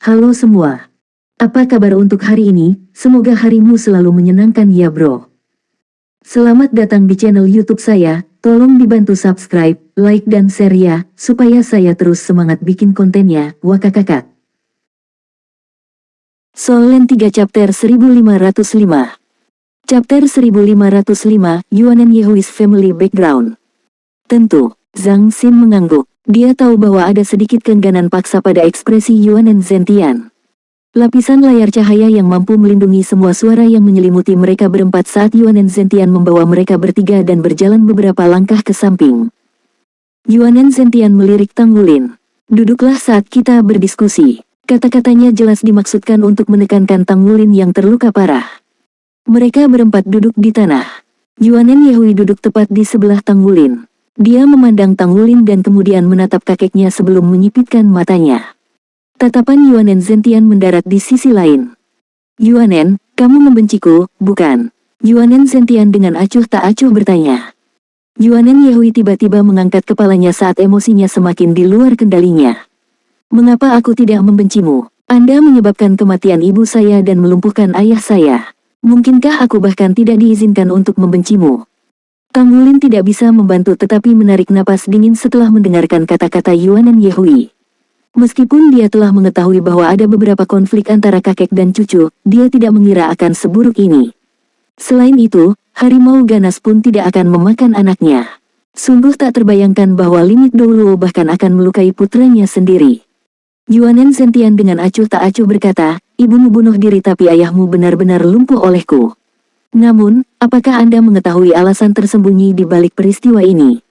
Halo semua. Apa kabar untuk hari ini? Semoga harimu selalu menyenangkan ya bro. Selamat datang di channel YouTube saya. Tolong dibantu subscribe, like dan share ya, supaya saya terus semangat bikin kontennya. Wakakakak. Solen 3 Chapter 1505. Chapter 1505, Yuan and Yehui's Family Background. Tentu, Zhang Xin mengangguk. Dia tahu bahwa ada sedikit keengganan paksa pada ekspresi Yuan dan Zentian. Lapisan layar cahaya yang mampu melindungi semua suara yang menyelimuti mereka berempat saat Yuan dan Zentian membawa mereka bertiga dan berjalan beberapa langkah ke samping. Yuan dan Zentian melirik Tang Wulin. Duduklah saat kita berdiskusi. Kata-katanya jelas dimaksudkan untuk menekankan Tang Wulin yang terluka parah. Mereka berempat duduk di tanah. Yuan dan Yehui duduk tepat di sebelah Tang Wulin. Dia memandang Tang Wulin dan kemudian menatap kakeknya sebelum menyipitkan matanya. Tatapan Yuan dan Zentian mendarat di sisi lain. Yuanen, kamu membenciku, bukan? Yuan dan Zentian dengan acuh tak acuh bertanya. Yuan dan Yehui tiba-tiba mengangkat kepalanya saat emosinya semakin di luar kendalinya. Mengapa aku tidak membencimu? Anda menyebabkan kematian ibu saya dan melumpuhkan ayah saya. Mungkinkah aku bahkan tidak diizinkan untuk membencimu? Tang Wulin tidak bisa membantu tetapi menarik napas dingin setelah mendengarkan kata-kata Yuan dan Yehui. Meskipun dia telah mengetahui bahwa ada beberapa konflik antara kakek dan cucu, dia tidak mengira akan seburuk ini. Selain itu, harimau ganas pun tidak akan memakan anaknya. Sungguh tak terbayangkan bahwa Limit Douluo bahkan akan melukai putranya sendiri. Yuan dan Zentian dengan acuh tak acuh berkata, ibumu bunuh diri tapi ayahmu benar-benar lumpuh olehku. Namun, apakah Anda mengetahui alasan tersembunyi di balik peristiwa ini?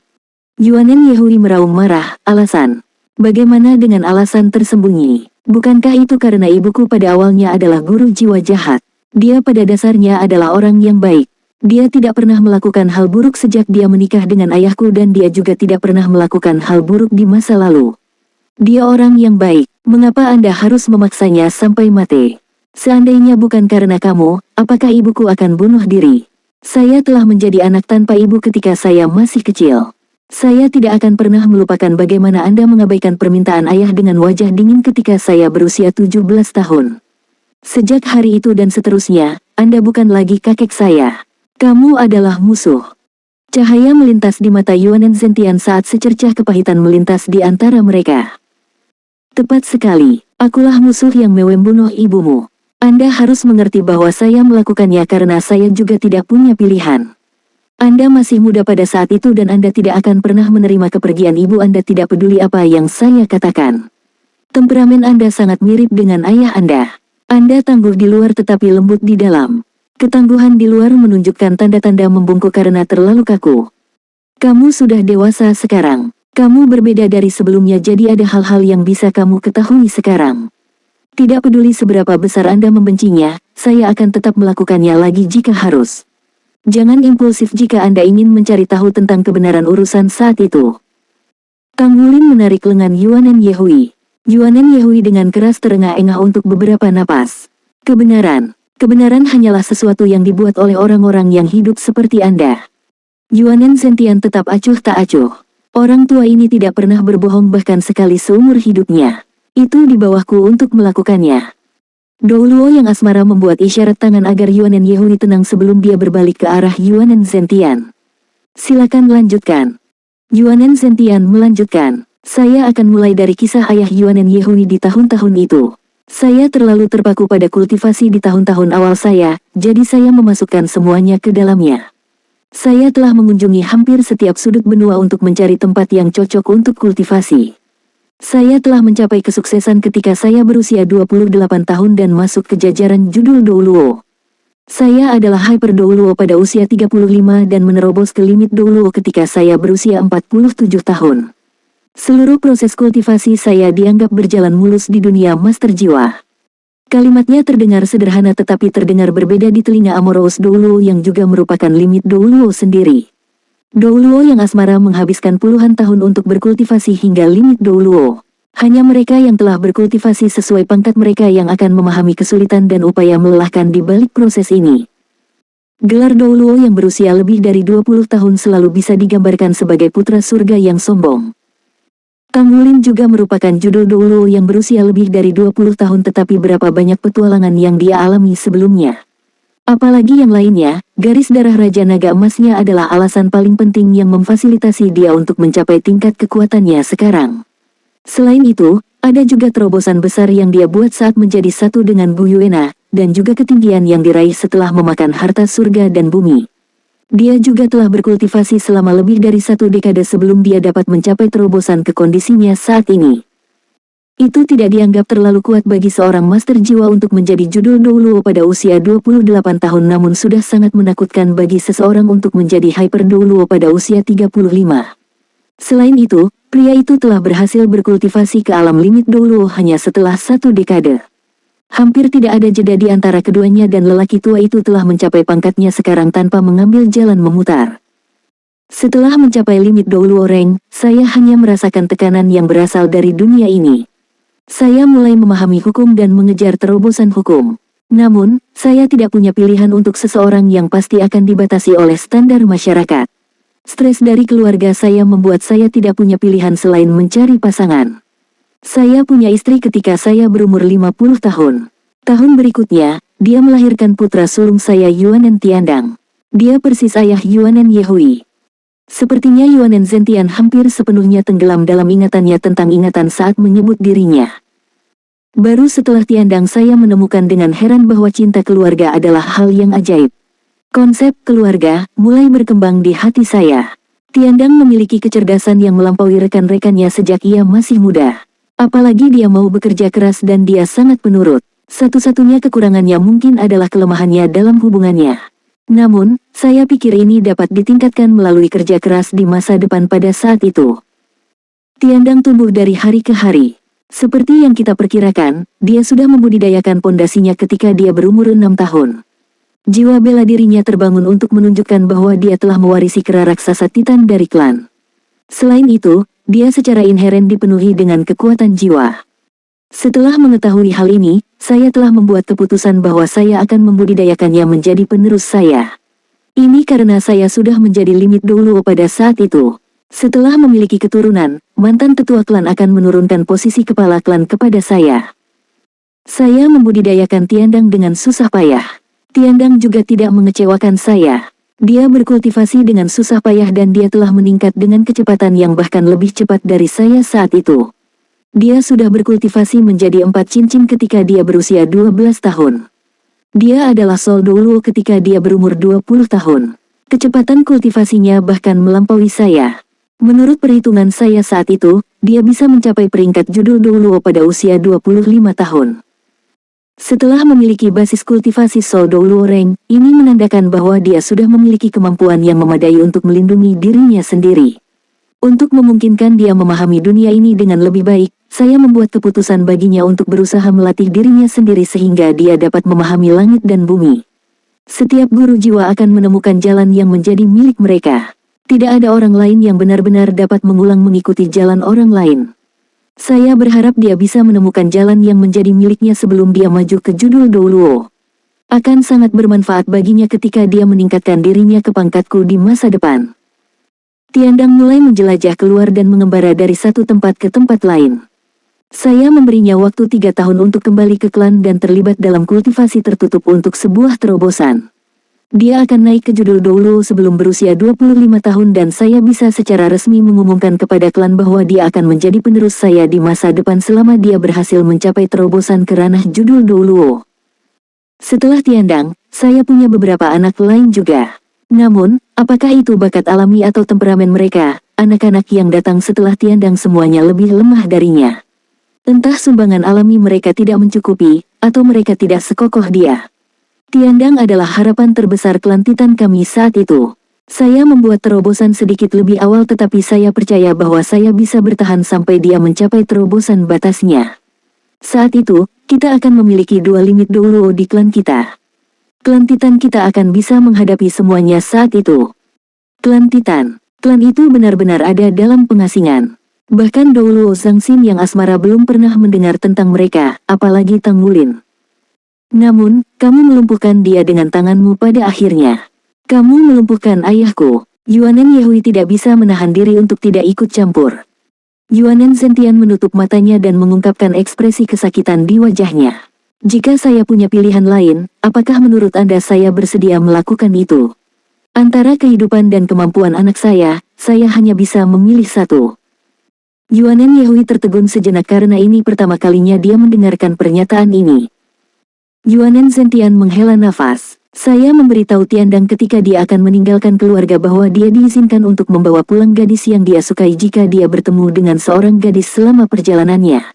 Yuan dan Yehui meraung marah, alasan? Bagaimana dengan alasan tersembunyi? Bukankah itu karena ibuku pada awalnya adalah guru jiwa jahat? Dia pada dasarnya adalah orang yang baik. Dia tidak pernah melakukan hal buruk sejak dia menikah dengan ayahku dan dia juga tidak pernah melakukan hal buruk di masa lalu. Dia orang yang baik. Mengapa Anda harus memaksanya sampai mati? Seandainya bukan karena kamu, apakah ibuku akan bunuh diri? Saya telah menjadi anak tanpa ibu ketika saya masih kecil. Saya tidak akan pernah melupakan bagaimana Anda mengabaikan permintaan ayah dengan wajah dingin ketika saya berusia 17 tahun. Sejak hari itu dan seterusnya, Anda bukan lagi kakek saya. Kamu adalah musuh. Cahaya melintas di mata Yuan dan Zentian saat secercah kepahitan melintas di antara mereka. Tepat sekali, akulah musuh yang membunuh ibumu. Anda harus mengerti bahwa saya melakukannya karena saya juga tidak punya pilihan. Anda masih muda pada saat itu dan Anda tidak akan pernah menerima kepergian ibu Anda tidak peduli apa yang saya katakan. Temperamen Anda sangat mirip dengan ayah Anda. Anda tangguh di luar tetapi lembut di dalam. Ketangguhan di luar menunjukkan tanda-tanda membungkuk karena terlalu kaku. Kamu sudah dewasa sekarang. Kamu berbeda dari sebelumnya jadi ada hal-hal yang bisa kamu ketahui sekarang. Tidak peduli seberapa besar Anda membencinya, saya akan tetap melakukannya lagi jika harus. Jangan impulsif jika Anda ingin mencari tahu tentang kebenaran urusan saat itu. Tang Wulin menarik lengan Yuan dan Yehui. Yuan dan Yehui dengan keras terengah-engah untuk beberapa napas. Kebenaran hanyalah sesuatu yang dibuat oleh orang-orang yang hidup seperti Anda. Yuan dan Zentian tetap acuh tak acuh. Orang tua ini tidak pernah berbohong bahkan sekali seumur hidupnya. Itu di bawahku untuk melakukannya. Douluo yang asmara membuat isyarat tangan agar Yuan dan Yehui tenang sebelum dia berbalik ke arah Yuan dan Zentian. Silakan lanjutkan. Yuan dan Zentian melanjutkan. Saya akan mulai dari kisah ayah Yuan dan Yehui di tahun-tahun itu. Saya terlalu terpaku pada kultivasi di tahun-tahun awal saya, jadi saya memasukkan semuanya ke dalamnya. Saya telah mengunjungi hampir setiap sudut benua untuk mencari tempat yang cocok untuk kultivasi. Saya telah mencapai kesuksesan ketika saya berusia 28 tahun dan masuk ke jajaran judul Douluo. Saya adalah Hyper Douluo pada usia 35 dan menerobos ke limit Douluo ketika saya berusia 47 tahun. Seluruh proses kultivasi saya dianggap berjalan mulus di dunia master jiwa. Kalimatnya terdengar sederhana tetapi terdengar berbeda di telinga Amorous Douluo yang juga merupakan limit Douluo sendiri. Douluo yang asmara menghabiskan puluhan tahun untuk berkultivasi hingga limit Douluo. Hanya mereka yang telah berkultivasi sesuai pangkat mereka yang akan memahami kesulitan dan upaya melelahkan di balik proses ini. Gelar Douluo yang berusia lebih dari 20 tahun selalu bisa digambarkan sebagai putra surga yang sombong. Tang Wulin juga merupakan judul Doulo yang berusia lebih dari 20 tahun, tetapi berapa banyak petualangan yang dia alami sebelumnya. Apalagi yang lainnya, garis darah Raja Naga Emasnya adalah alasan paling penting yang memfasilitasi dia untuk mencapai tingkat kekuatannya sekarang. Selain itu, ada juga terobosan besar yang dia buat saat menjadi satu dengan Bu Yuena, dan juga ketinggian yang diraih setelah memakan harta surga dan bumi. Dia juga telah berkultivasi selama lebih dari 1 dekade sebelum dia dapat mencapai terobosan ke kondisinya saat ini. Itu tidak dianggap terlalu kuat bagi seorang master jiwa untuk menjadi judul Doulo pada usia 28 tahun, namun sudah sangat menakutkan bagi seseorang untuk menjadi Hyper Doulo pada usia 35. Selain itu, pria itu telah berhasil berkultivasi ke alam limit Doulo hanya setelah 1 dekade. Hampir tidak ada jeda di antara keduanya dan lelaki tua itu telah mencapai pangkatnya sekarang tanpa mengambil jalan memutar. Setelah mencapai limit Doulo Rank, saya hanya merasakan tekanan yang berasal dari dunia ini. Saya mulai memahami hukum dan mengejar terobosan hukum. Namun, saya tidak punya pilihan untuk seseorang yang pasti akan dibatasi oleh standar masyarakat. Stres dari keluarga saya membuat saya tidak punya pilihan selain mencari pasangan. Saya punya istri ketika saya berumur 50 tahun. Tahun berikutnya, dia melahirkan putra sulung saya Yuanen Tiandang. Dia persis ayah Yuanen Yehui. Sepertinya Yuanen Zentian hampir sepenuhnya tenggelam dalam ingatannya tentang ingatan saat menyebut dirinya. Baru setelah Tiandang saya menemukan dengan heran bahwa cinta keluarga adalah hal yang ajaib. Konsep keluarga mulai berkembang di hati saya. Tiandang memiliki kecerdasan yang melampaui rekan-rekannya sejak ia masih muda. Apalagi dia mau bekerja keras dan dia sangat penurut. Satu-satunya kekurangannya mungkin adalah kelemahannya dalam hubungannya. Namun, saya pikir ini dapat ditingkatkan melalui kerja keras di masa depan pada saat itu. Tiandang tumbuh dari hari ke hari. Seperti yang kita perkirakan, dia sudah membudidayakan pondasinya ketika dia berumur 6 tahun. Jiwa bela dirinya terbangun untuk menunjukkan bahwa dia telah mewarisi kera raksasa Titan dari klan. Selain itu, dia secara inheren dipenuhi dengan kekuatan jiwa. Setelah mengetahui hal ini, saya telah membuat keputusan bahwa saya akan membudidayakannya menjadi penerus saya. Ini karena saya sudah menjadi limit Doulo pada saat itu. Setelah memiliki keturunan, mantan tetua klan akan menurunkan posisi kepala klan kepada saya. Saya membudidayakan Tiandang dengan susah payah. Tiandang juga tidak mengecewakan saya. Dia berkultivasi dengan susah payah dan dia telah meningkat dengan kecepatan yang bahkan lebih cepat dari saya saat itu. Dia sudah berkultivasi menjadi 4 cincin ketika dia berusia 12 tahun. Dia adalah Soul Doulo ketika dia berumur 20 tahun. Kecepatan kultivasinya bahkan melampaui saya. Menurut perhitungan saya saat itu, dia bisa mencapai peringkat judul Doulo pada usia 25 tahun. Setelah memiliki basis kultivasi Soul Doulo Rank, ini menandakan bahwa dia sudah memiliki kemampuan yang memadai untuk melindungi dirinya sendiri. Untuk memungkinkan dia memahami dunia ini dengan lebih baik, saya membuat keputusan baginya untuk berusaha melatih dirinya sendiri sehingga dia dapat memahami langit dan bumi. Setiap guru jiwa akan menemukan jalan yang menjadi milik mereka. Tidak ada orang lain yang benar-benar dapat mengulang mengikuti jalan orang lain. Saya berharap dia bisa menemukan jalan yang menjadi miliknya sebelum dia maju ke judul Doulo. Akan sangat bermanfaat baginya ketika dia meningkatkan dirinya ke pangkatku di masa depan. Tiandang mulai menjelajah keluar dan mengembara dari satu tempat ke tempat lain. Saya memberinya waktu 3 tahun untuk kembali ke klan dan terlibat dalam kultivasi tertutup untuk sebuah terobosan. Dia akan naik ke judul Doulo sebelum berusia 25 tahun dan saya bisa secara resmi mengumumkan kepada klan bahwa dia akan menjadi penerus saya di masa depan selama dia berhasil mencapai terobosan ke ranah judul Doulo. Setelah Tiandang, saya punya beberapa anak lain juga. Namun, apakah itu bakat alami atau temperamen mereka? Anak-anak yang datang setelah Tiandang semuanya lebih lemah darinya. Entah sumbangan alami mereka tidak mencukupi, atau mereka tidak sekokoh dia. Tiandang adalah harapan terbesar klan Titan kami saat itu. Saya membuat terobosan sedikit lebih awal tetapi saya percaya bahwa saya bisa bertahan sampai dia mencapai terobosan batasnya. Saat itu, kita akan memiliki 2 limit Doulo di klan kita. Klan Titan kita akan bisa menghadapi semuanya saat itu. Klan Titan. Klan itu benar-benar ada dalam pengasingan. Bahkan Doulo Zhangxin yang asmara belum pernah mendengar tentang mereka, apalagi Tang Wulin. Namun, kamu melumpuhkan dia dengan tanganmu pada akhirnya. Kamu melumpuhkan ayahku. Yuanen Yehui tidak bisa menahan diri untuk tidak ikut campur. Yuanen Zentian menutup matanya dan mengungkapkan ekspresi kesakitan di wajahnya. Jika saya punya pilihan lain, apakah menurut Anda saya bersedia melakukan itu? Antara kehidupan dan kemampuan anak saya hanya bisa memilih satu. Yuanen Yehui tertegun sejenak karena ini pertama kalinya dia mendengarkan pernyataan ini. Yuanen Zentian menghela nafas. Saya memberitahu Tiandang ketika dia akan meninggalkan keluarga bahwa dia diizinkan untuk membawa pulang gadis yang dia sukai jika dia bertemu dengan seorang gadis selama perjalanannya.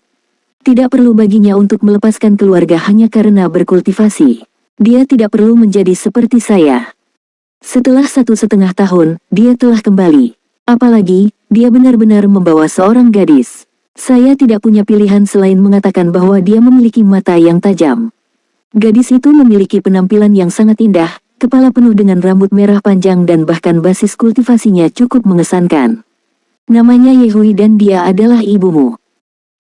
Tidak perlu baginya untuk melepaskan keluarga hanya karena berkultivasi. Dia tidak perlu menjadi seperti saya. Setelah 1,5 tahun, dia telah kembali. Apalagi, dia benar-benar membawa seorang gadis. Saya tidak punya pilihan selain mengatakan bahwa dia memiliki mata yang tajam. Gadis itu memiliki penampilan yang sangat indah, kepala penuh dengan rambut merah panjang dan bahkan basis kultivasinya cukup mengesankan. Namanya Yehui dan dia adalah ibumu.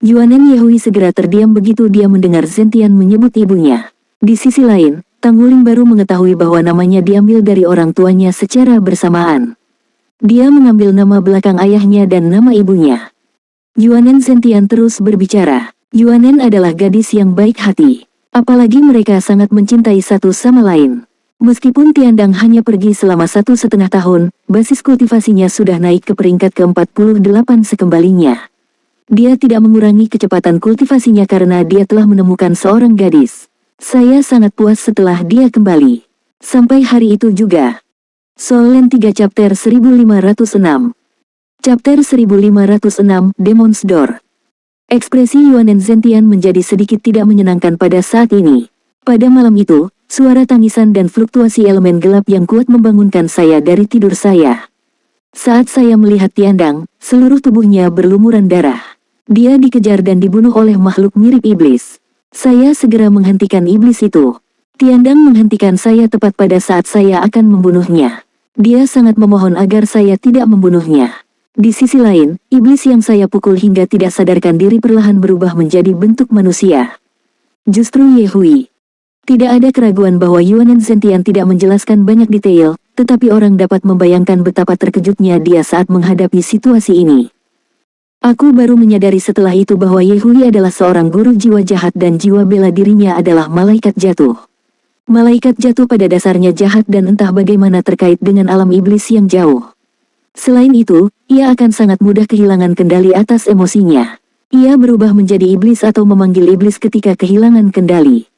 Yuanen Yehui segera terdiam begitu dia mendengar Zentian menyebut ibunya. Di sisi lain, Tang Wuling baru mengetahui bahwa namanya diambil dari orang tuanya secara bersamaan. Dia mengambil nama belakang ayahnya dan nama ibunya. Yuanen Zentian terus berbicara. Yuanen adalah gadis yang baik hati. Apalagi mereka sangat mencintai satu sama lain. Meskipun Tiandang hanya pergi selama 1,5 tahun, basis kultivasinya sudah naik ke peringkat ke-48 sekembalinya. Dia tidak mengurangi kecepatan kultivasinya karena dia telah menemukan seorang gadis. Saya sangat puas setelah dia kembali. Sampai hari itu juga. Solen 3 Chapter 1506. Chapter 1506, Demon's Door. Ekspresi Yuanen Zentian menjadi sedikit tidak menyenangkan pada saat ini. Pada malam itu, suara tangisan dan fluktuasi elemen gelap yang kuat membangunkan saya dari tidur saya. Saat saya melihat Tiandang, seluruh tubuhnya berlumuran darah. Dia dikejar dan dibunuh oleh makhluk mirip iblis. Saya segera menghentikan iblis itu. Tiandang menghentikan saya tepat pada saat saya akan membunuhnya. Dia sangat memohon agar saya tidak membunuhnya. Di sisi lain, iblis yang saya pukul hingga tidak sadarkan diri perlahan berubah menjadi bentuk manusia. Justru Yehui. Tidak ada keraguan bahwa Yuanen Zentian tidak menjelaskan banyak detail, tetapi orang dapat membayangkan betapa terkejutnya dia saat menghadapi situasi ini. Aku baru menyadari setelah itu bahwa Yehui adalah seorang guru jiwa jahat dan jiwa bela dirinya adalah malaikat jatuh. Malaikat jatuh pada dasarnya jahat dan entah bagaimana terkait dengan alam iblis yang jauh. Selain itu, ia akan sangat mudah kehilangan kendali atas emosinya. Ia berubah menjadi iblis atau memanggil iblis ketika kehilangan kendali.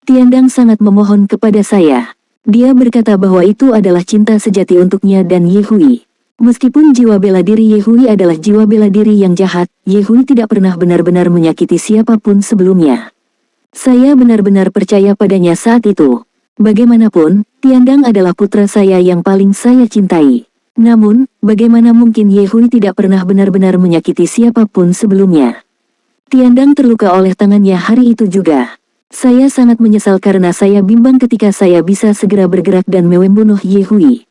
Tiandang sangat memohon kepada saya. Dia berkata bahwa itu adalah cinta sejati untuknya dan Yehui. Meskipun jiwa bela diri Yehui adalah jiwa bela diri yang jahat, Yehui tidak pernah benar-benar menyakiti siapapun sebelumnya. Saya benar-benar percaya padanya saat itu. Bagaimanapun, Tiandang adalah putra saya yang paling saya cintai. Namun, bagaimana mungkin Yehui tidak pernah benar-benar menyakiti siapapun sebelumnya? Tiandang terluka oleh tangannya hari itu juga. Saya sangat menyesal karena saya bimbang ketika saya bisa segera bergerak dan membunuh Yehui.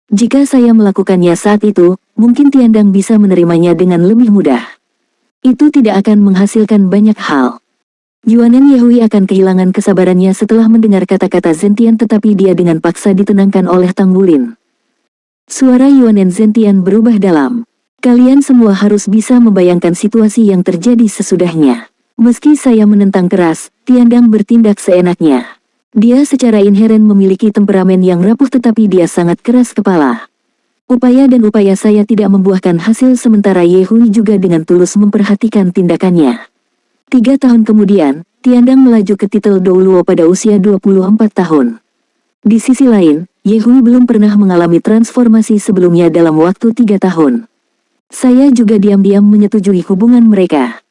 Jika saya melakukannya saat itu, mungkin Tiandang bisa menerimanya dengan lebih mudah. Itu tidak akan menghasilkan banyak hal. Yuanen Yehui akan kehilangan kesabarannya setelah mendengar kata-kata Zentian tetapi dia dengan paksa ditenangkan oleh Tang Wulin. Suara Yuanen Zentian berubah dalam. Kalian semua harus bisa membayangkan situasi yang terjadi sesudahnya. Meski saya menentang keras, Tiandang bertindak seenaknya. Dia secara inheren memiliki temperamen yang rapuh tetapi dia sangat keras kepala. Upaya saya tidak membuahkan hasil sementara Yehui juga dengan tulus memperhatikan tindakannya. 3 tahun kemudian, Tiandang melaju ke titel Douluo pada usia 24 tahun. Di sisi lain, Yehui belum pernah mengalami transformasi sebelumnya dalam waktu 3 tahun. Saya juga diam-diam menyetujui hubungan mereka.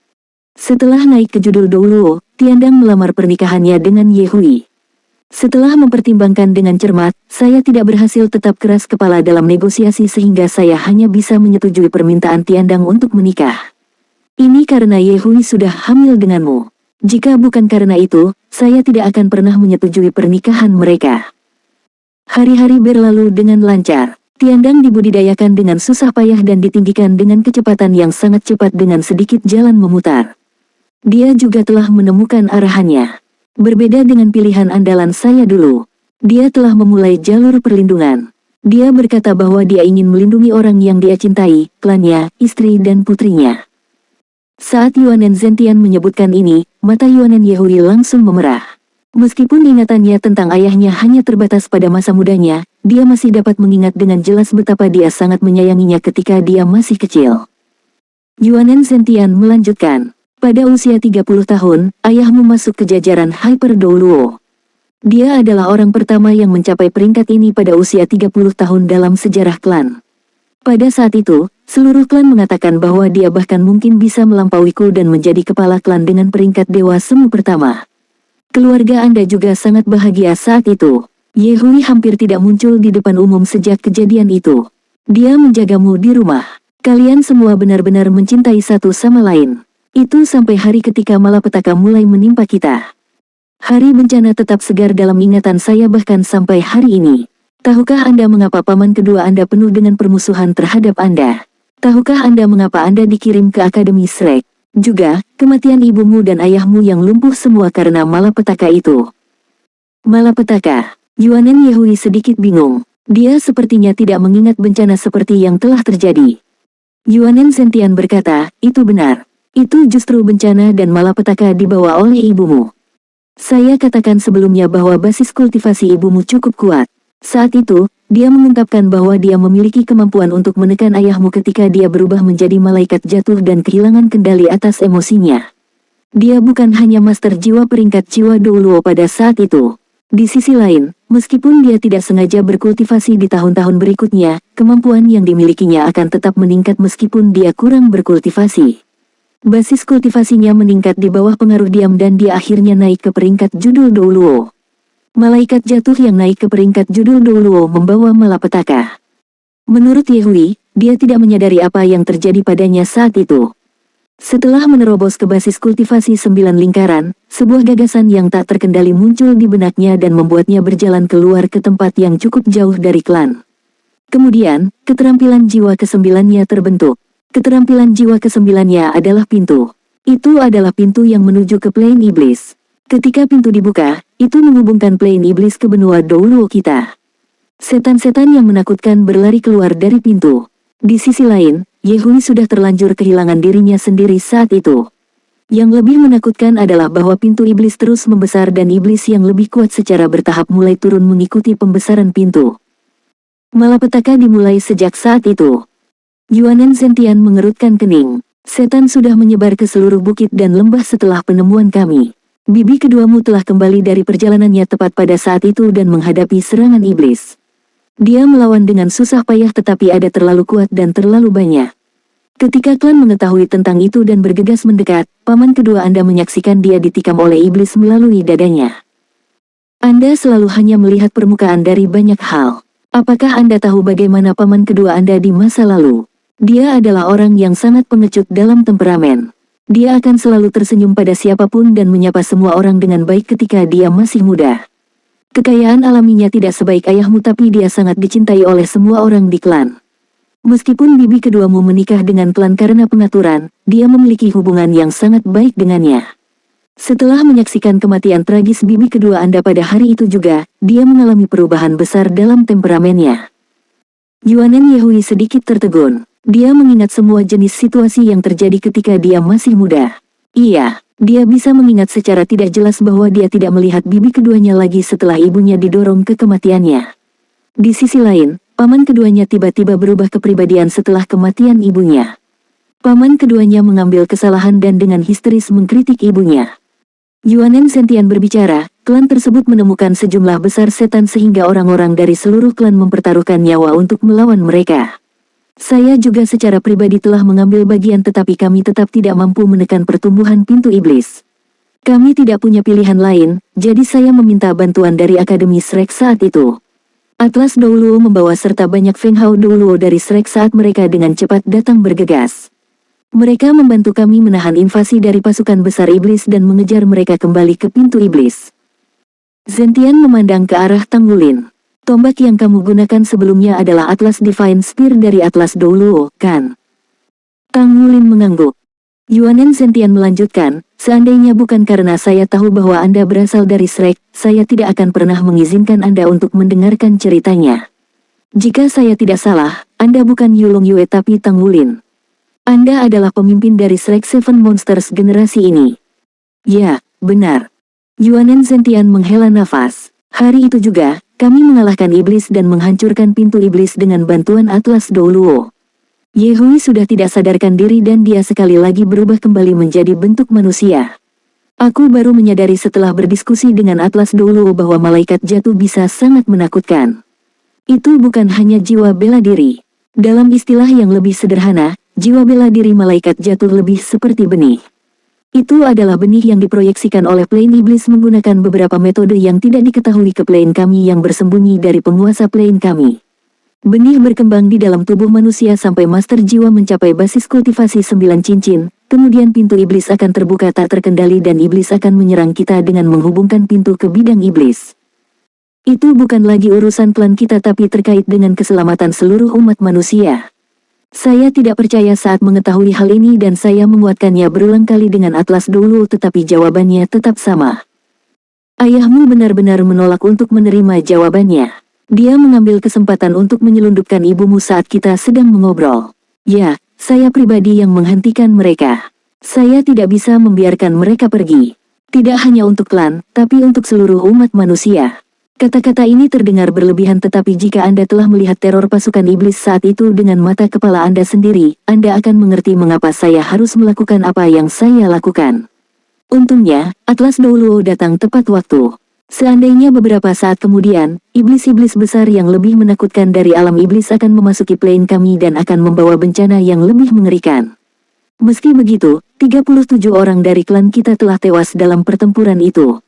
Setelah naik ke judul Douluo, Tiandang melamar pernikahannya dengan Yehui. Setelah mempertimbangkan dengan cermat, saya tidak berhasil tetap keras kepala dalam negosiasi sehingga saya hanya bisa menyetujui permintaan Tiandang untuk menikah. Ini karena Yehui sudah hamil denganmu. Jika bukan karena itu, saya tidak akan pernah menyetujui pernikahan mereka. Hari-hari berlalu dengan lancar. Tiandang dibudidayakan dengan susah payah dan ditinggikan dengan kecepatan yang sangat cepat dengan sedikit jalan memutar. Dia juga telah menemukan arahannya. Berbeda dengan pilihan andalan saya dulu. Dia telah memulai jalur perlindungan. Dia berkata bahwa dia ingin melindungi orang yang dia cintai, klannya, istri dan putrinya. Saat Yuanen Zentian menyebutkan ini, mata Yuanen Yehui langsung memerah. Meskipun ingatannya tentang ayahnya hanya terbatas pada masa mudanya, dia masih dapat mengingat dengan jelas betapa dia sangat menyayanginya ketika dia masih kecil. Yuanen Zentian melanjutkan, pada usia 30 tahun, ayahmu masuk ke jajaran Hyper Douluo. Dia adalah orang pertama yang mencapai peringkat ini pada usia 30 tahun dalam sejarah klan. Pada saat itu, seluruh klan mengatakan bahwa dia bahkan mungkin bisa melampauiku dan menjadi kepala klan dengan peringkat Dewa Semu pertama. Keluarga Anda juga sangat bahagia saat itu. Yehui hampir tidak muncul di depan umum sejak kejadian itu. Dia menjagamu di rumah. Kalian semua benar-benar mencintai satu sama lain. Itu sampai hari ketika malapetaka mulai menimpa kita. Hari bencana tetap segar dalam ingatan saya bahkan sampai hari ini. Tahukah Anda mengapa paman kedua Anda penuh dengan permusuhan terhadap Anda? Tahukah Anda mengapa Anda dikirim ke Akademi Shrek? Juga, kematian ibumu dan ayahmu yang lumpuh semua karena malapetaka itu. Malapetaka. Yuanen Yehui sedikit bingung. Dia sepertinya tidak mengingat bencana seperti yang telah terjadi. Yuanen Zentian berkata, itu benar. Itu justru bencana dan malapetaka dibawa oleh ibumu. Saya katakan sebelumnya bahwa basis kultivasi ibumu cukup kuat. Saat itu, dia mengungkapkan bahwa dia memiliki kemampuan untuk menekan ayahmu ketika dia berubah menjadi malaikat jatuh dan kehilangan kendali atas emosinya. Dia bukan hanya master jiwa peringkat jiwa Douluo pada saat itu. Di sisi lain, meskipun dia tidak sengaja berkultivasi di tahun-tahun berikutnya, kemampuan yang dimilikinya akan tetap meningkat meskipun dia kurang berkultivasi. Basis kultivasinya meningkat di bawah pengaruh diam dan dia akhirnya naik ke peringkat judul Douluo. Malaikat jatuh yang naik ke peringkat judul Douluo membawa malapetaka. Menurut Yehui, dia tidak menyadari apa yang terjadi padanya saat itu. Setelah menerobos ke basis kultivasi 9 lingkaran, sebuah gagasan yang tak terkendali muncul di benaknya dan membuatnya berjalan keluar ke tempat yang cukup jauh dari klan. Kemudian, keterampilan jiwa ke-9-nya terbentuk. Keterampilan jiwa ke-9-nya adalah pintu. Itu adalah pintu yang menuju ke plane iblis. Ketika pintu dibuka, itu menghubungkan plane iblis ke benua Douluo kita. Setan-setan yang menakutkan berlari keluar dari pintu. Di sisi lain, Yehui sudah terlanjur kehilangan dirinya sendiri saat itu. Yang lebih menakutkan adalah bahwa pintu iblis terus membesar dan iblis yang lebih kuat secara bertahap mulai turun mengikuti pembesaran pintu. Malapetaka dimulai sejak saat itu. Yuanen Zentian mengerutkan kening. Setan sudah menyebar ke seluruh bukit dan lembah setelah penemuan kami. Bibi keduamu telah kembali dari perjalanannya tepat pada saat itu dan menghadapi serangan iblis. Dia melawan dengan susah payah tetapi ada terlalu kuat dan terlalu banyak. Ketika klan mengetahui tentang itu dan bergegas mendekat, paman kedua Anda menyaksikan dia ditikam oleh iblis melalui dadanya. Anda selalu hanya melihat permukaan dari banyak hal. Apakah Anda tahu bagaimana paman kedua Anda di masa lalu? Dia adalah orang yang sangat pengecut dalam temperamen. Dia akan selalu tersenyum pada siapapun dan menyapa semua orang dengan baik ketika dia masih muda. Kekayaan alaminya tidak sebaik ayahmu tapi dia sangat dicintai oleh semua orang di klan. Meskipun bibi keduamu menikah dengan klan karena pengaturan, dia memiliki hubungan yang sangat baik dengannya. Setelah menyaksikan kematian tragis bibi kedua Anda pada hari itu juga, dia mengalami perubahan besar dalam temperamennya. Yuanen Yehui sedikit tertegun. Dia mengingat semua jenis situasi yang terjadi ketika dia masih muda. Iya, dia bisa mengingat secara tidak jelas bahwa dia tidak melihat bibi keduanya lagi setelah ibunya didorong ke kematiannya. Di sisi lain, paman keduanya tiba-tiba berubah kepribadian setelah kematian ibunya. Paman keduanya mengambil kesalahan dan dengan histeris mengkritik ibunya. Yuanen Zentian berbicara, klan tersebut menemukan sejumlah besar setan sehingga orang-orang dari seluruh klan mempertaruhkan nyawa untuk melawan mereka. Saya juga secara pribadi telah mengambil bagian tetapi kami tetap tidak mampu menekan pertumbuhan pintu iblis. Kami tidak punya pilihan lain, jadi saya meminta bantuan dari Akademi Shrek saat itu. Atlas Douluo membawa serta banyak Feng Hao Douluo dari Shrek saat mereka dengan cepat datang bergegas. Mereka membantu kami menahan invasi dari pasukan besar iblis dan mengejar mereka kembali ke pintu iblis. Zentian memandang ke arah Tanggulin. Tombak yang kamu gunakan sebelumnya adalah Atlas Divine Spear dari Atlas Douluo, kan? Tanggulin mengangguk. Yuanen Zentian melanjutkan, seandainya bukan karena saya tahu bahwa Anda berasal dari Shrek, saya tidak akan pernah mengizinkan Anda untuk mendengarkan ceritanya. Jika saya tidak salah, Anda bukan Yulong Yue tapi Tanggulin. Anda adalah pemimpin dari Shrek Seven Monsters generasi ini. Ya, benar. Yuanen Zentian menghela nafas. Hari itu juga, kami mengalahkan iblis dan menghancurkan pintu iblis dengan bantuan Atlas Douluo. Yehui sudah tidak sadarkan diri dan dia sekali lagi berubah kembali menjadi bentuk manusia. Aku baru menyadari setelah berdiskusi dengan Atlas Douluo bahwa malaikat jatuh bisa sangat menakutkan. Itu bukan hanya jiwa bela diri. Dalam istilah yang lebih sederhana, jiwa bela diri malaikat jatuh lebih seperti benih. Itu adalah benih yang diproyeksikan oleh plane iblis menggunakan beberapa metode yang tidak diketahui ke plane kami yang bersembunyi dari penguasa plane kami. Benih berkembang di dalam tubuh manusia sampai master jiwa mencapai basis kultivasi 9 cincin, kemudian pintu iblis akan terbuka tak terkendali dan iblis akan menyerang kita dengan menghubungkan pintu ke bidang iblis. Itu bukan lagi urusan klan kita tapi terkait dengan keselamatan seluruh umat manusia. Saya tidak percaya saat mengetahui hal ini dan saya menguatkannya berulang kali dengan Atlas Douluo tetapi jawabannya tetap sama. Ayahmu benar-benar menolak untuk menerima jawabannya. Dia mengambil kesempatan untuk menyelundupkan ibumu saat kita sedang mengobrol. Ya, saya pribadi yang menghentikan mereka. Saya tidak bisa membiarkan mereka pergi. Tidak hanya untuk klan, tapi untuk seluruh umat manusia. Kata-kata ini terdengar berlebihan tetapi jika Anda telah melihat teror pasukan iblis saat itu dengan mata kepala Anda sendiri, Anda akan mengerti mengapa saya harus melakukan apa yang saya lakukan. Untungnya, Atlas Douluo datang tepat waktu. Seandainya beberapa saat kemudian, iblis-iblis besar yang lebih menakutkan dari alam iblis akan memasuki plane kami dan akan membawa bencana yang lebih mengerikan. Meski begitu, 37 orang dari klan kita telah tewas dalam pertempuran itu.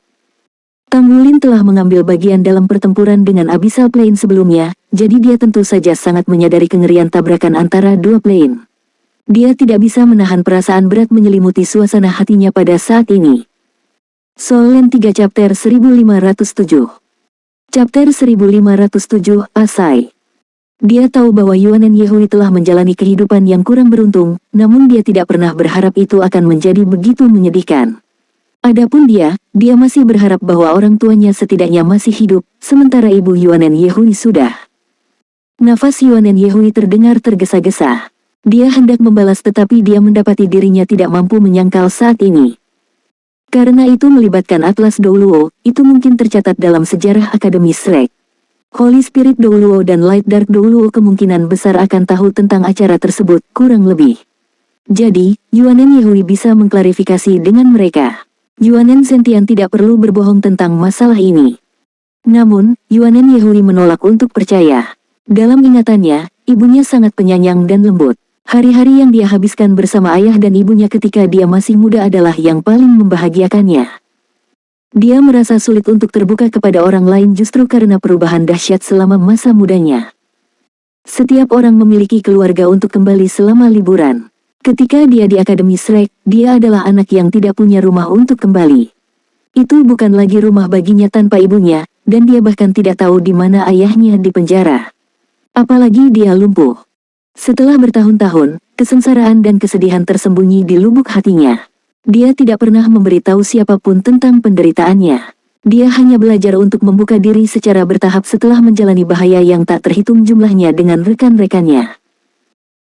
Tanggulin telah mengambil bagian dalam pertempuran dengan Abyssal Plane sebelumnya, jadi dia tentu saja sangat menyadari kengerian tabrakan antara dua plane. Dia tidak bisa menahan perasaan berat menyelimuti suasana hatinya pada saat ini. Soul Land 3 Chapter 1507. Chapter 1507, Asai. Dia tahu bahwa Yuanen Yehui telah menjalani kehidupan yang kurang beruntung, namun dia tidak pernah berharap itu akan menjadi begitu menyedihkan. Adapun dia masih berharap bahwa orang tuanya setidaknya masih hidup, sementara ibu Yuanen Yehui sudah. Nafas Yuanen Yehui terdengar tergesa-gesa. Dia hendak membalas tetapi dia mendapati dirinya tidak mampu menyangkal saat ini. Karena itu melibatkan Atlas Douluo, itu mungkin tercatat dalam sejarah Akademi Shrek. Holy Spirit Douluo dan Light Dark Douluo kemungkinan besar akan tahu tentang acara tersebut, kurang lebih. Jadi, Yuanen Yehui bisa mengklarifikasi dengan mereka. Yuanen Zentian tidak perlu berbohong tentang masalah ini. Namun, Yuanen Yehui menolak untuk percaya. Dalam ingatannya, ibunya sangat penyayang dan lembut. Hari-hari yang dia habiskan bersama ayah dan ibunya ketika dia masih muda adalah yang paling membahagiakannya. Dia merasa sulit untuk terbuka kepada orang lain justru karena perubahan dahsyat selama masa mudanya. Setiap orang memiliki keluarga untuk kembali selama liburan. Ketika dia di Akademi Shrek, dia adalah anak yang tidak punya rumah untuk kembali. Itu bukan lagi rumah baginya tanpa ibunya, dan dia bahkan tidak tahu di mana ayahnya di penjara. Apalagi dia lumpuh. Setelah bertahun-tahun, kesengsaraan dan kesedihan tersembunyi di lubuk hatinya. Dia tidak pernah memberitahu siapapun tentang penderitaannya. Dia hanya belajar untuk membuka diri secara bertahap setelah menjalani bahaya yang tak terhitung jumlahnya dengan rekan-rekannya.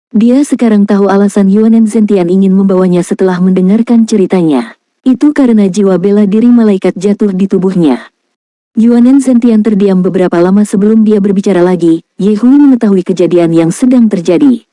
Dia sekarang tahu alasan Yuanen Zentian ingin membawanya setelah mendengarkan ceritanya. Itu karena jiwa bela diri malaikat jatuh di tubuhnya. Yuanen Zentian terdiam beberapa lama sebelum dia berbicara lagi. Yehui mengetahui kejadian yang sedang terjadi.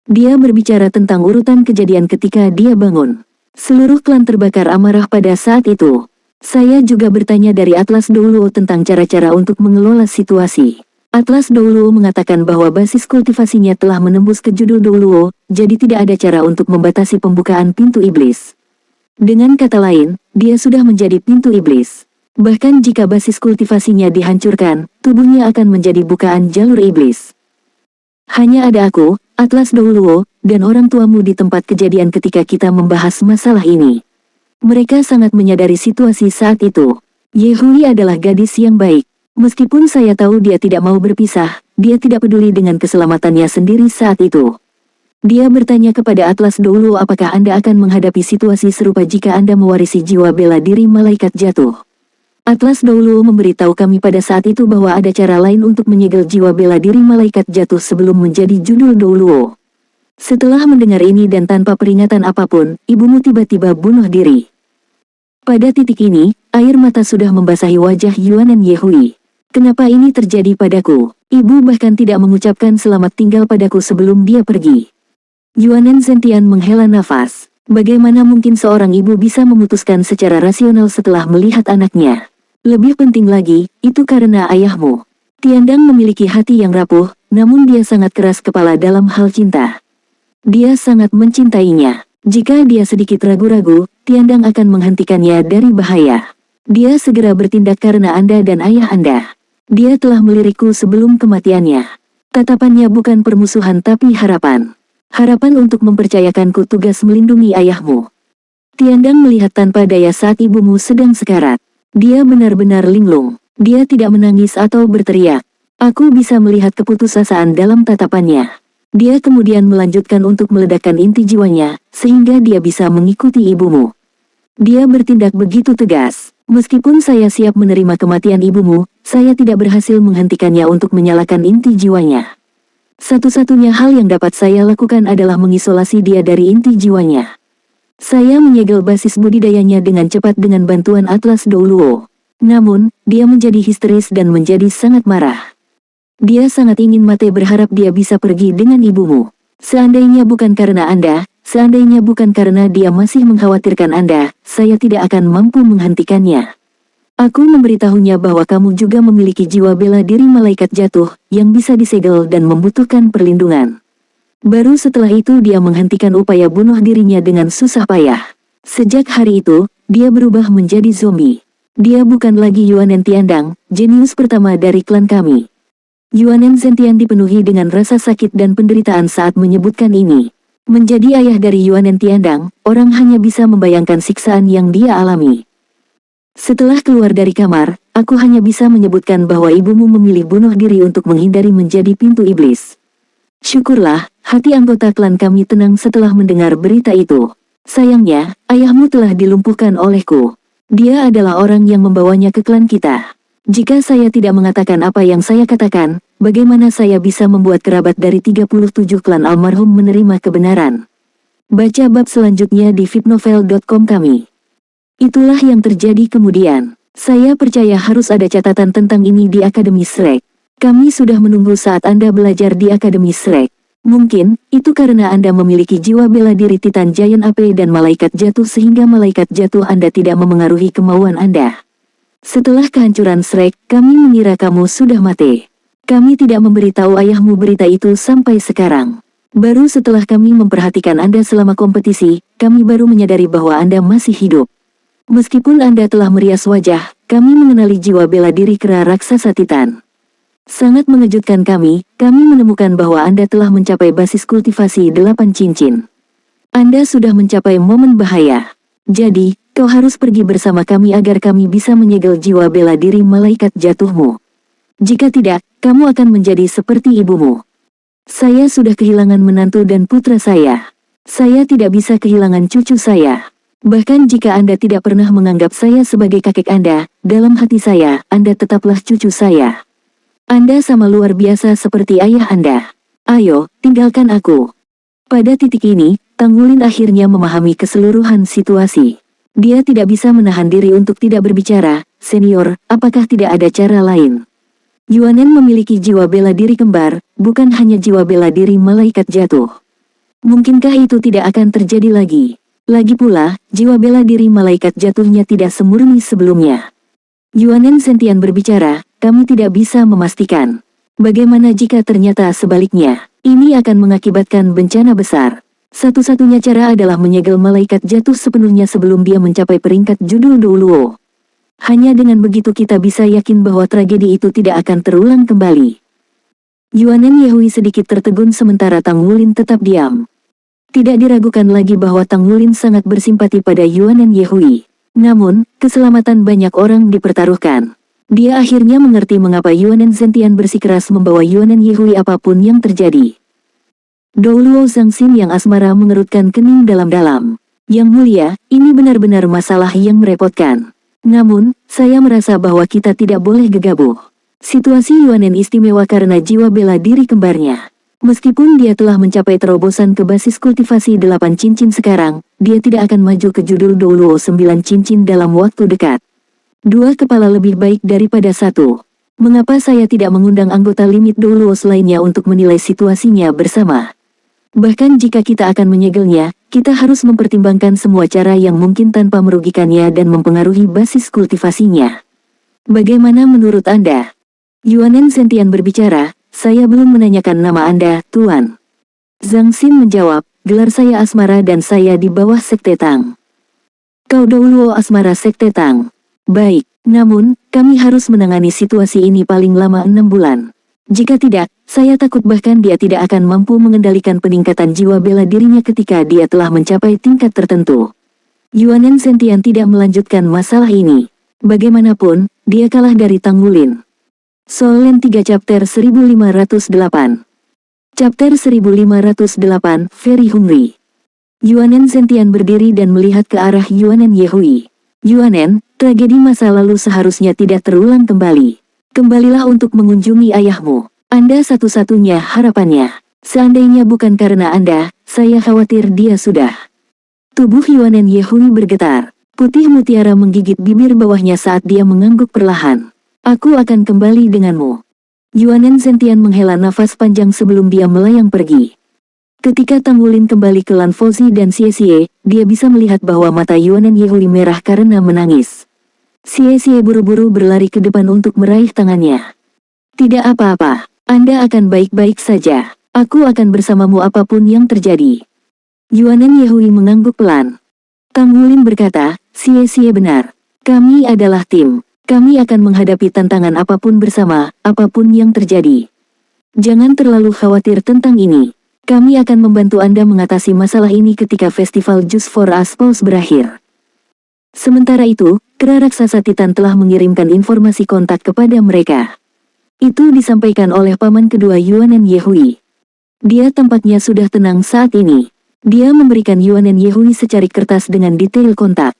Dia berbicara tentang urutan kejadian ketika dia bangun. Seluruh klan terbakar amarah pada saat itu. Saya juga bertanya dari Atlas Douluo tentang cara-cara untuk mengelola situasi. Atlas Douluo mengatakan bahwa basis kultivasinya telah menembus ke judul Douluo, jadi tidak ada cara untuk membatasi pembukaan pintu iblis. Dengan kata lain, dia sudah menjadi pintu iblis. Bahkan jika basis kultivasinya dihancurkan, tubuhnya akan menjadi bukaan jalur iblis. Hanya ada aku, Atlas Douluo, dan orang tuamu di tempat kejadian ketika kita membahas masalah ini. Mereka sangat menyadari situasi saat itu. Yehui adalah gadis yang baik. Meskipun saya tahu dia tidak mau berpisah, dia tidak peduli dengan keselamatannya sendiri saat itu. Dia bertanya kepada Atlas Douluo apakah Anda akan menghadapi situasi serupa jika Anda mewarisi jiwa bela diri malaikat jatuh. Atlas Douluo memberitahu kami pada saat itu bahwa ada cara lain untuk menyegel jiwa bela diri malaikat jatuh sebelum menjadi judul Douluo. Setelah mendengar ini dan tanpa peringatan apapun, ibumu tiba-tiba bunuh diri. Pada titik ini, air mata sudah membasahi wajah Yuanen Yehui. Kenapa ini terjadi padaku? Ibu bahkan tidak mengucapkan selamat tinggal padaku sebelum dia pergi. Yuanen Zentian menghela nafas. Bagaimana mungkin seorang ibu bisa memutuskan secara rasional setelah melihat anaknya? Lebih penting lagi, itu karena ayahmu. Tiandang memiliki hati yang rapuh, namun dia sangat keras kepala dalam hal cinta. Dia sangat mencintainya. Jika dia sedikit ragu-ragu, Tiandang akan menghentikannya dari bahaya. Dia segera bertindak karena Anda dan ayah Anda. Dia telah melirikku sebelum kematiannya. Tatapannya bukan permusuhan tapi harapan. Harapan untuk mempercayakanku tugas melindungi ayahmu. Tiandang melihat tanpa daya saat ibumu sedang sekarat. Dia benar-benar linglung. Dia tidak menangis atau berteriak. Aku bisa melihat keputusasaan dalam tatapannya. Dia kemudian melanjutkan untuk meledakkan inti jiwanya, sehingga dia bisa mengikuti ibumu. Dia bertindak begitu tegas. Meskipun saya siap menerima kematian ibumu, saya tidak berhasil menghentikannya untuk menyalakan inti jiwanya. Satu-satunya hal yang dapat saya lakukan adalah mengisolasi dia dari inti jiwanya. Saya menyegel basis budidayanya dengan cepat dengan bantuan Atlas Douluo. Namun, dia menjadi histeris dan menjadi sangat marah. Dia sangat ingin mati berharap dia bisa pergi dengan ibumu. Seandainya bukan karena Anda, seandainya bukan karena dia masih mengkhawatirkan Anda, saya tidak akan mampu menghentikannya. Aku memberitahunya bahwa kamu juga memiliki jiwa bela diri malaikat jatuh, yang bisa disegel dan membutuhkan perlindungan. Baru setelah itu dia menghentikan upaya bunuh dirinya dengan susah payah. Sejak hari itu, dia berubah menjadi zombie. Dia bukan lagi Yuanen Tiandang, jenius pertama dari klan kami. Yuanen Zentian dipenuhi dengan rasa sakit dan penderitaan saat menyebutkan ini. Menjadi ayah dari Yuanen Tiandang, orang hanya bisa membayangkan siksaan yang dia alami. Setelah keluar dari kamar, aku hanya bisa menyebutkan bahwa ibumu memilih bunuh diri untuk menghindari menjadi pintu iblis. Syukurlah, hati anggota klan kami tenang setelah mendengar berita itu. Sayangnya, ayahmu telah dilumpuhkan olehku. Dia adalah orang yang membawanya ke klan kita. Jika saya tidak mengatakan apa yang saya katakan, bagaimana saya bisa membuat kerabat dari 37 klan almarhum menerima kebenaran? Baca bab selanjutnya di vipnovel.com kami. Itulah yang terjadi kemudian. Saya percaya harus ada catatan tentang ini di Akademi Shrek. Kami sudah menunggu saat Anda belajar di Akademi Shrek. Mungkin, itu karena Anda memiliki jiwa bela diri Titan Giant Ape dan malaikat jatuh sehingga malaikat jatuh Anda tidak memengaruhi kemauan Anda. Setelah kehancuran Shrek, kami mengira kamu sudah mati. Kami tidak memberitahu ayahmu berita itu sampai sekarang. Baru setelah kami memperhatikan Anda selama kompetisi, kami baru menyadari bahwa Anda masih hidup. Meskipun Anda telah merias wajah, kami mengenali jiwa bela diri kera raksasa Titan. Sangat mengejutkan kami menemukan bahwa Anda telah mencapai basis kultivasi 8 cincin. Anda sudah mencapai momen bahaya. Jadi, kau harus pergi bersama kami agar kami bisa menyegel jiwa bela diri malaikat jatuhmu. Jika tidak, kamu akan menjadi seperti ibumu. Saya sudah kehilangan menantu dan putra saya. Saya tidak bisa kehilangan cucu saya. Bahkan jika Anda tidak pernah menganggap saya sebagai kakek Anda, dalam hati saya, Anda tetaplah cucu saya. Anda sama luar biasa seperti ayah Anda. Ayo, tinggalkan aku. Pada titik ini, Tanggulin akhirnya memahami keseluruhan situasi. Dia tidak bisa menahan diri untuk tidak berbicara. Senior, apakah tidak ada cara lain? Yuanen memiliki jiwa bela diri kembar, bukan hanya jiwa bela diri malaikat jatuh. Mungkinkah itu tidak akan terjadi lagi? Lagi pula, jiwa bela diri malaikat jatuhnya tidak semurni sebelumnya. Yuanen Zentian berbicara, kami tidak bisa memastikan. Bagaimana jika ternyata sebaliknya? Ini akan mengakibatkan bencana besar. Satu-satunya cara adalah menyegel malaikat jatuh sepenuhnya sebelum dia mencapai peringkat judul Douluo. Hanya dengan begitu kita bisa yakin bahwa tragedi itu tidak akan terulang kembali. Yuanen Yehui sedikit tertegun sementara Tang Wulin tetap diam. Tidak diragukan lagi bahwa Tang Wulin sangat bersimpati pada Yuanen Yehui. Namun, keselamatan banyak orang dipertaruhkan. Dia akhirnya mengerti mengapa Yuanen Zentian bersikeras membawa Yuanen Yehui apapun yang terjadi. Douluo Zhangxin yang asmara mengerutkan kening dalam-dalam. Yang mulia, ini benar-benar masalah yang merepotkan. Namun, saya merasa bahwa kita tidak boleh gegabah. Situasi Yuanen istimewa karena jiwa bela diri kembarnya. Meskipun dia telah mencapai terobosan ke basis kultivasi 8 cincin sekarang, dia tidak akan maju ke judul Douluo 9 cincin dalam waktu dekat. 2 kepala lebih baik daripada 1. Mengapa saya tidak mengundang anggota limit Douluo lainnya untuk menilai situasinya bersama? Bahkan jika kita akan menyegelnya, kita harus mempertimbangkan semua cara yang mungkin tanpa merugikannya dan mempengaruhi basis kultivasinya. Bagaimana menurut Anda? Yuanen Zentian berbicara, saya belum menanyakan nama Anda, Tuan. Zhang Xin menjawab, gelar saya Asmara dan saya di bawah Sekte Tang. Kau Douluo Asmara Sekte Tang. Baik, namun, kami harus menangani situasi ini paling lama 6 bulan. Jika tidak, saya takut bahkan dia tidak akan mampu mengendalikan peningkatan jiwa bela dirinya ketika dia telah mencapai tingkat tertentu. Yuanen Zentian tidak melanjutkan masalah ini. Bagaimanapun, dia kalah dari Tang Wulin. Solen 3 Chapter 1508. Chapter 1508, Very Hungry. Yuanen Zentian berdiri dan melihat ke arah Yuanen Yehui. Yuanen, tragedi masa lalu seharusnya tidak terulang kembali. Kembalilah untuk mengunjungi ayahmu. Anda satu-satunya harapannya. Seandainya bukan karena Anda, saya khawatir dia sudah. Tubuh Yuanen Yehui bergetar. Putih mutiara menggigit bibir bawahnya saat dia mengangguk perlahan. Aku akan kembali denganmu. Yuanen Zentian menghela nafas panjang sebelum dia melayang pergi. Ketika Tang Wulin kembali ke Lan Fauzi dan Xie, dia bisa melihat bahwa mata Yuanen Yehui merah karena menangis. Xie buru-buru berlari ke depan untuk meraih tangannya. Tidak apa-apa, Anda akan baik-baik saja. Aku akan bersamamu apapun yang terjadi. Yuanen Yehui mengangguk pelan. Tang Wulin berkata, Xie benar. Kami adalah tim. Kami akan menghadapi tantangan apapun bersama, apapun yang terjadi. Jangan terlalu khawatir tentang ini. Kami akan membantu Anda mengatasi masalah ini ketika festival Just for Aspals berakhir. Sementara itu, kera raksasa Titan telah mengirimkan informasi kontak kepada mereka. Itu disampaikan oleh paman kedua Yuanen Yehui. Dia tampaknya sudah tenang saat ini. Dia memberikan Yuanen Yehui secarik kertas dengan detail kontak.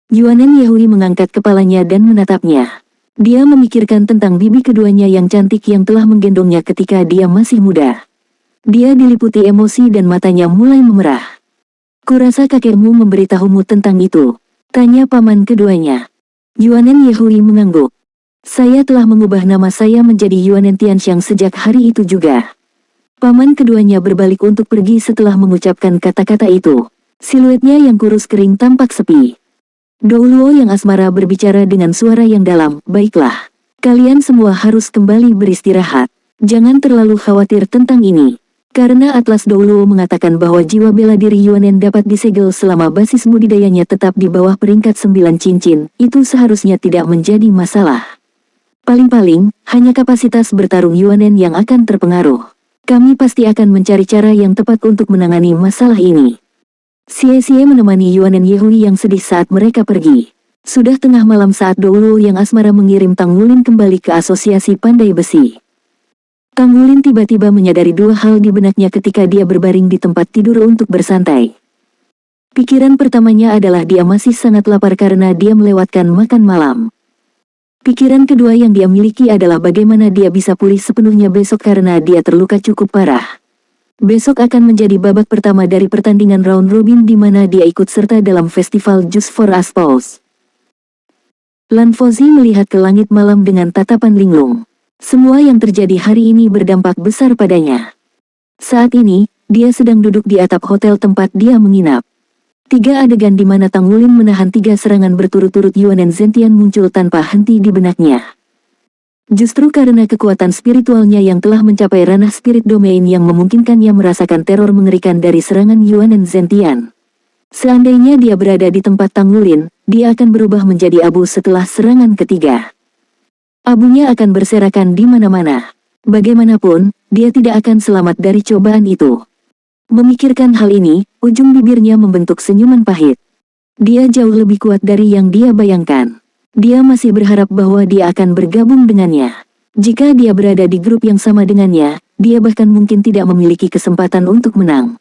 Yuanen Yehui mengangkat kepalanya dan menatapnya. Dia memikirkan tentang bibi keduanya yang cantik yang telah menggendongnya ketika dia masih muda. Dia diliputi emosi dan matanya mulai memerah. Kurasa kakekmu memberitahumu tentang itu? Tanya paman keduanya. Yuanen Yehui mengangguk. Saya telah mengubah nama saya menjadi Yuanen Tianxiang sejak hari itu juga. Paman keduanya berbalik untuk pergi setelah mengucapkan kata-kata itu. Siluetnya yang kurus kering tampak sepi. Douluo yang asmara berbicara dengan suara yang dalam, baiklah. Kalian semua harus kembali beristirahat. Jangan terlalu khawatir tentang ini. Karena Atlas Douluo mengatakan bahwa jiwa bela diri Yuanen dapat disegel selama basis budidayanya tetap di bawah peringkat 9 cincin, itu seharusnya tidak menjadi masalah. Paling-paling, hanya kapasitas bertarung Yuanen yang akan terpengaruh. Kami pasti akan mencari cara yang tepat untuk menangani masalah ini. Xie menemani Yuanen Yehui yang sedih saat mereka pergi. Sudah tengah malam saat Douluo yang asmara mengirim Tang Wulin kembali ke Asosiasi Pandai Besi. Tang Wulin tiba-tiba menyadari dua hal di benaknya ketika dia berbaring di tempat tidur untuk bersantai. Pikiran pertamanya adalah dia masih sangat lapar karena dia melewatkan makan malam. Pikiran kedua yang dia miliki adalah bagaimana dia bisa pulih sepenuhnya besok karena dia terluka cukup parah. Besok akan menjadi babak pertama dari pertandingan round robin di mana dia ikut serta dalam festival Just for Aspals. Lan Fauzi melihat ke langit malam dengan tatapan linglung. Semua yang terjadi hari ini berdampak besar padanya. Saat ini, dia sedang duduk di atap hotel tempat dia menginap. 3 adegan di mana Tang Wulin menahan 3 serangan berturut-turut Yuanen Zentian muncul tanpa henti di benaknya. Justru karena kekuatan spiritualnya yang telah mencapai ranah spirit domain yang memungkinkannya merasakan teror mengerikan dari serangan Yuanen Zentian. Seandainya dia berada di tempat Tang Wulin, dia akan berubah menjadi abu setelah serangan ketiga. Abunya akan berserakan di mana-mana. Bagaimanapun, dia tidak akan selamat dari cobaan itu. Memikirkan hal ini, ujung bibirnya membentuk senyuman pahit. Dia jauh lebih kuat dari yang dia bayangkan. Dia masih berharap bahwa dia akan bergabung dengannya. Jika dia berada di grup yang sama dengannya, dia bahkan mungkin tidak memiliki kesempatan untuk menang.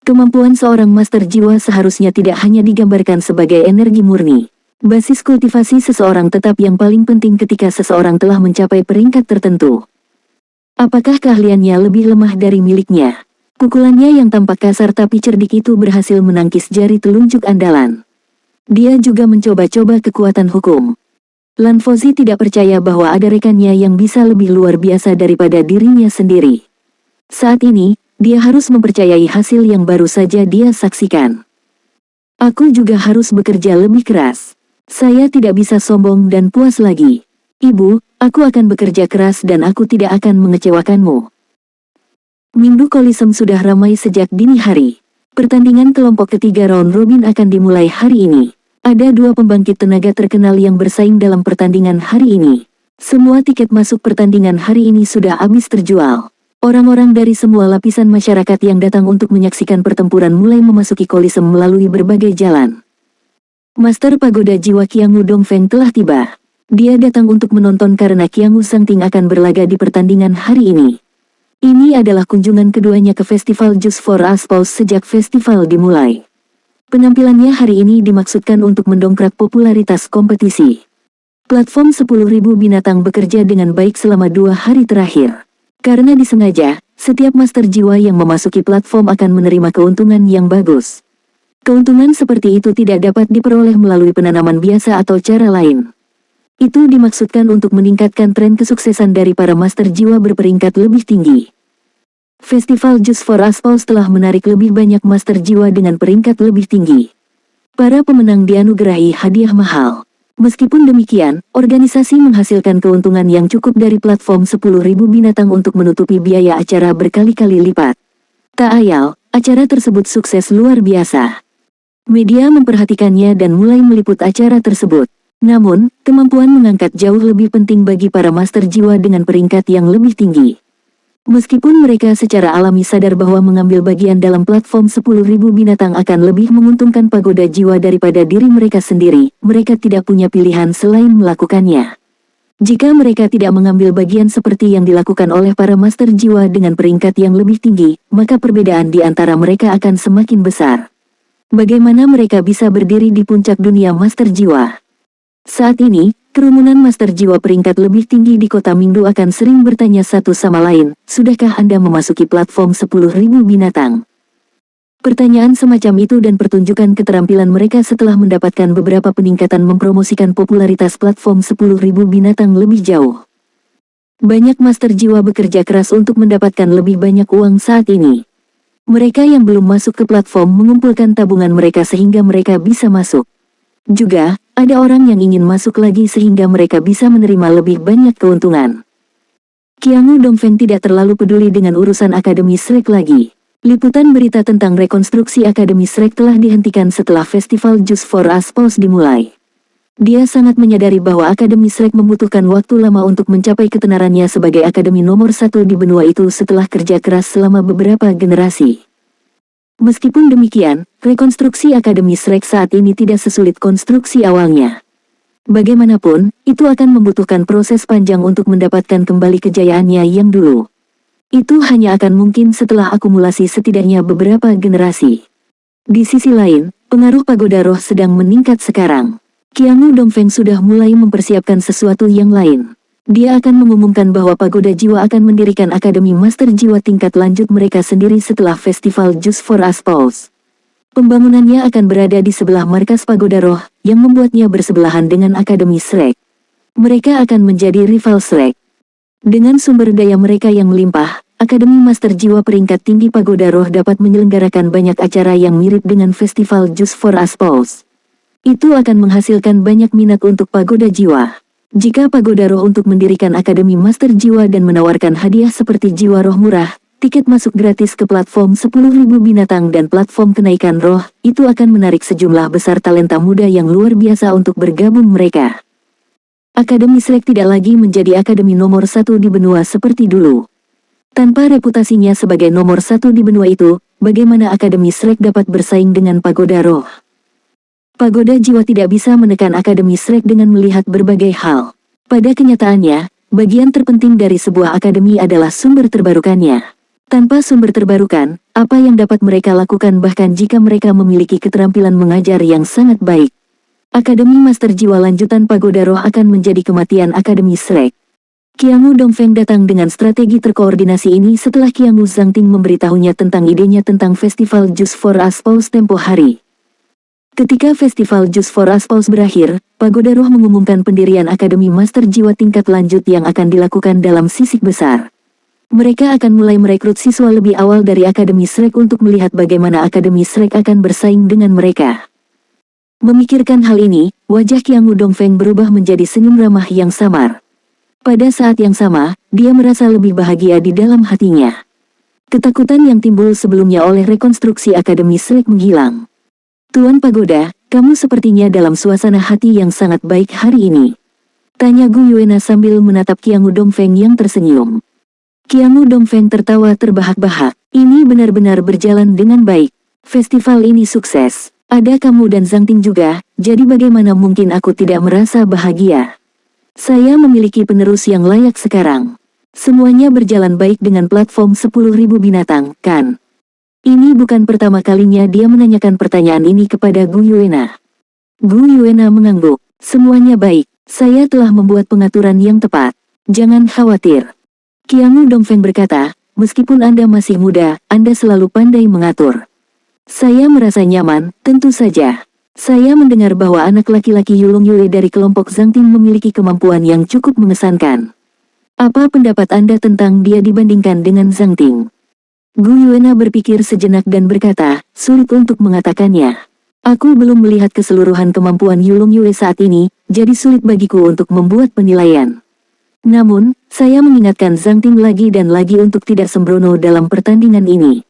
Kemampuan seorang master jiwa seharusnya tidak hanya digambarkan sebagai energi murni. Basis kultivasi seseorang tetap yang paling penting ketika seseorang telah mencapai peringkat tertentu. Apakah keahliannya lebih lemah dari miliknya? Pukulannya yang tampak kasar tapi cerdik itu berhasil menangkis jari telunjuk andalan. Dia juga mencoba-coba kekuatan hukum. Lan Fauzi tidak percaya bahwa ada rekannya yang bisa lebih luar biasa daripada dirinya sendiri. Saat ini, dia harus mempercayai hasil yang baru saja dia saksikan. Aku juga harus bekerja lebih keras. Saya tidak bisa sombong dan puas lagi. Ibu, aku akan bekerja keras dan aku tidak akan mengecewakanmu. Minggu Coliseum sudah ramai sejak dini hari. Pertandingan kelompok ketiga round robin akan dimulai hari ini. Ada dua pembangkit tenaga terkenal yang bersaing dalam pertandingan hari ini. Semua tiket masuk pertandingan hari ini sudah habis terjual. Orang-orang dari semua lapisan masyarakat yang datang untuk menyaksikan pertempuran mulai memasuki Coliseum melalui berbagai jalan. Master Pagoda Jiwa Qiangu Dongfeng telah tiba. Dia datang untuk menonton karena Qiangu Sangting akan berlaga di pertandingan hari ini. Ini adalah kunjungan keduanya ke festival Just for Us Pause sejak festival dimulai. Penampilannya hari ini dimaksudkan untuk mendongkrak popularitas kompetisi. Platform 10.000 binatang bekerja dengan baik selama 2 hari terakhir. Karena disengaja, setiap master jiwa yang memasuki platform akan menerima keuntungan yang bagus. Keuntungan seperti itu tidak dapat diperoleh melalui penanaman biasa atau cara lain. Itu dimaksudkan untuk meningkatkan tren kesuksesan dari para master jiwa berperingkat lebih tinggi. Festival Just for Us Pause telah menarik lebih banyak master jiwa dengan peringkat lebih tinggi. Para pemenang dianugerahi hadiah mahal. Meskipun demikian, organisasi menghasilkan keuntungan yang cukup dari platform 10.000 binatang untuk menutupi biaya acara berkali-kali lipat. Tak ayal, acara tersebut sukses luar biasa. Media memperhatikannya dan mulai meliput acara tersebut. Namun, kemampuan mengangkat jauh lebih penting bagi para master jiwa dengan peringkat yang lebih tinggi. Meskipun mereka secara alami sadar bahwa mengambil bagian dalam platform 10.000 binatang akan lebih menguntungkan pagoda jiwa daripada diri mereka sendiri, mereka tidak punya pilihan selain melakukannya. Jika mereka tidak mengambil bagian seperti yang dilakukan oleh para master jiwa dengan peringkat yang lebih tinggi, maka perbedaan di antara mereka akan semakin besar. Bagaimana mereka bisa berdiri di puncak dunia master jiwa? Saat ini, kerumunan master jiwa peringkat lebih tinggi di kota Mingdu akan sering bertanya satu sama lain, sudahkah Anda memasuki platform 10.000 binatang? Pertanyaan semacam itu dan pertunjukan keterampilan mereka setelah mendapatkan beberapa peningkatan mempromosikan popularitas platform 10.000 binatang lebih jauh. Banyak master jiwa bekerja keras untuk mendapatkan lebih banyak uang saat ini. Mereka yang belum masuk ke platform mengumpulkan tabungan mereka sehingga mereka bisa masuk. Juga, ada orang yang ingin masuk lagi sehingga mereka bisa menerima lebih banyak keuntungan. Qiangu Dongfeng tidak terlalu peduli dengan urusan Akademi Shrek lagi. Liputan berita tentang rekonstruksi Akademi Shrek telah dihentikan setelah festival Just for Us Pause dimulai. Dia sangat menyadari bahwa Akademi Shrek membutuhkan waktu lama untuk mencapai ketenarannya sebagai akademi nomor 1 di benua itu setelah kerja keras selama beberapa generasi. Meskipun demikian, rekonstruksi Akademi Shrek saat ini tidak sesulit konstruksi awalnya. Bagaimanapun, itu akan membutuhkan proses panjang untuk mendapatkan kembali kejayaannya yang dulu. Itu hanya akan mungkin setelah akumulasi setidaknya beberapa generasi. Di sisi lain, pengaruh pagoda roh sedang meningkat sekarang. Qiangu Dongfeng sudah mulai mempersiapkan sesuatu yang lain. Dia akan mengumumkan bahwa Pagoda Jiwa akan mendirikan Akademi Master Jiwa tingkat lanjut mereka sendiri setelah festival Just for Us Pause. Pembangunannya akan berada di sebelah markas Pagoda Roh, yang membuatnya bersebelahan dengan Akademi Shrek. Mereka akan menjadi rival Shrek. Dengan sumber daya mereka yang melimpah, Akademi Master Jiwa peringkat tinggi Pagoda Roh dapat menyelenggarakan banyak acara yang mirip dengan festival Just for Us Pause. Itu akan menghasilkan banyak minat untuk Pagoda Jiwa. Jika Pagoda Roh untuk mendirikan Akademi Master Jiwa dan menawarkan hadiah seperti jiwa roh murah, tiket masuk gratis ke platform 10.000 binatang dan platform kenaikan roh, itu akan menarik sejumlah besar talenta muda yang luar biasa untuk bergabung mereka. Akademi Shrek tidak lagi menjadi akademi nomor 1 di benua seperti dulu. Tanpa reputasinya sebagai nomor 1 di benua itu, bagaimana Akademi Shrek dapat bersaing dengan Pagoda Roh? Pagoda Jiwa tidak bisa menekan Akademi Shrek dengan melihat berbagai hal. Pada kenyataannya, bagian terpenting dari sebuah akademi adalah sumber terbarukannya. Tanpa sumber terbarukan, apa yang dapat mereka lakukan bahkan jika mereka memiliki keterampilan mengajar yang sangat baik? Akademi Master Jiwa lanjutan Pagoda Roh akan menjadi kematian Akademi Shrek. Qiangu Dongfeng datang dengan strategi terkoordinasi ini setelah Qiangu Zhangting memberitahunya tentang idenya tentang festival Juice for Aspals tempo hari. Ketika festival Juice for Aspals berakhir, Pagoda Roh mengumumkan pendirian Akademi Master Jiwa tingkat lanjut yang akan dilakukan dalam sisik besar. Mereka akan mulai merekrut siswa lebih awal dari Akademi Shrek untuk melihat bagaimana Akademi Shrek akan bersaing dengan mereka. Memikirkan hal ini, wajah Qiangu Dongfeng berubah menjadi senyum ramah yang samar. Pada saat yang sama, dia merasa lebih bahagia di dalam hatinya. Ketakutan yang timbul sebelumnya oleh rekonstruksi Akademi Shrek menghilang. Tuan Pagoda, kamu sepertinya dalam suasana hati yang sangat baik hari ini. Tanya Gu Yuena sambil menatap Qiangu Dongfeng yang tersenyum. Qiangu Dongfeng tertawa terbahak-bahak. Ini benar-benar berjalan dengan baik. Festival ini sukses. Ada kamu dan Zhangting juga, jadi bagaimana mungkin aku tidak merasa bahagia? Saya memiliki penerus yang layak sekarang. Semuanya berjalan baik dengan platform 10.000 binatang, kan? Ini bukan pertama kalinya dia menanyakan pertanyaan ini kepada Gu Yuena. Gu Yuena mengangguk. Semuanya baik. Saya telah membuat pengaturan yang tepat. Jangan khawatir. Qiangu Dongfeng berkata, meskipun Anda masih muda, Anda selalu pandai mengatur. Saya merasa nyaman, tentu saja. Saya mendengar bahwa anak laki-laki Yulong Yue dari kelompok Zhangting memiliki kemampuan yang cukup mengesankan. Apa pendapat Anda tentang dia dibandingkan dengan Zhangting? Gu Yuena berpikir sejenak dan berkata, sulit untuk mengatakannya. Aku belum melihat keseluruhan kemampuan Yulong Yue saat ini, jadi sulit bagiku untuk membuat penilaian. Namun, saya mengingatkan Zhangting lagi dan lagi untuk tidak sembrono dalam pertandingan ini.